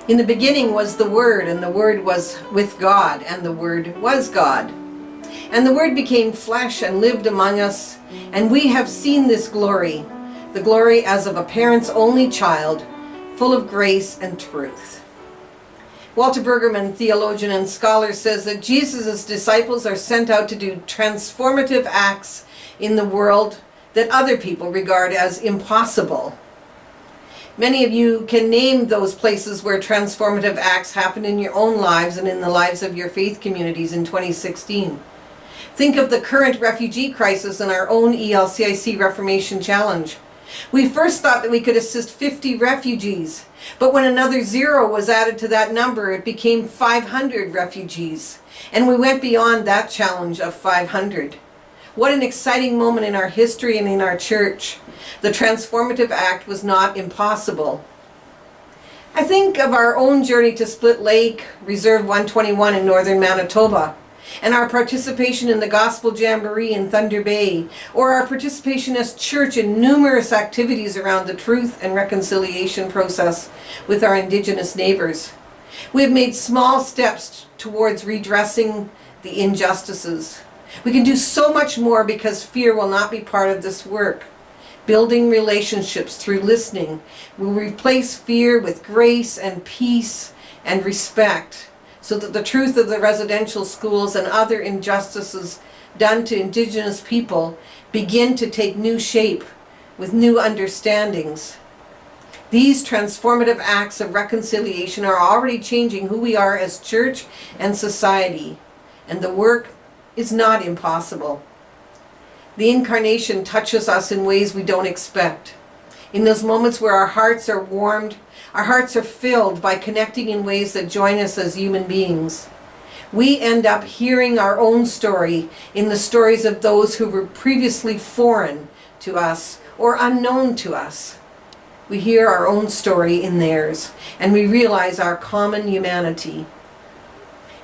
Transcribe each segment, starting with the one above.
In the beginning was the Word, and the Word was with God, and the Word was God. And the Word became flesh and lived among us, and we have seen this glory, the glory as of a parent's only child, full of grace and truth. Walter Brueggemann, theologian and scholar, says that Jesus' disciples are sent out to do transformative acts in the world that other people regard as impossible. Many of you can name those places where transformative acts happened in your own lives and in the lives of your faith communities in 2016. Think of the current refugee crisis in our own ELCIC Reformation Challenge. We first thought that we could assist 50 refugees, but when another 0 was added to that number, it became 500 refugees, and we went beyond that challenge of 500. What an exciting moment in our history and in our church. The transformative act was not impossible. I think of our own journey to Split Lake, Reserve 121 in northern Manitoba, and our participation in the Gospel Jamboree in Thunder Bay, or our participation as church in numerous activities around the truth and reconciliation process with our Indigenous neighbors. We have made small steps towards redressing the injustices. We can do so much more because fear will not be part of this work. Building relationships through listening will replace fear with grace and peace and respect, so that the truth of the residential schools and other injustices done to Indigenous people begin to take new shape with new understandings. These transformative acts of reconciliation are already changing who we are as church and society, and the work is not impossible. The incarnation touches us in ways we don't expect. In those moments where our hearts are warmed, our hearts are filled by connecting in ways that join us as human beings. We end up hearing our own story in the stories of those who were previously foreign to us or unknown to us. We hear our own story in theirs, and we realize our common humanity.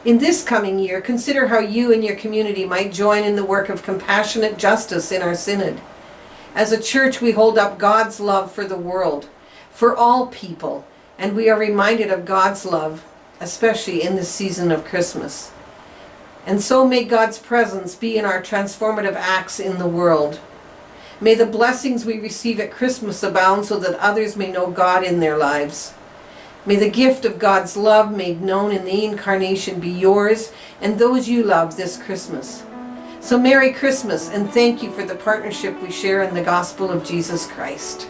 In this coming year, consider how you and your community might join in the work of compassionate justice in our synod. As a church, we hold up God's love for the world, for all people, and we are reminded of God's love, especially in this season of Christmas. And so may God's presence be in our transformative acts in the world. May the blessings we receive at Christmas abound so that others may know God in their lives. May the gift of God's love made known in the incarnation be yours and those you love this Christmas. So Merry Christmas, and thank you for the partnership we share in the gospel of Jesus Christ.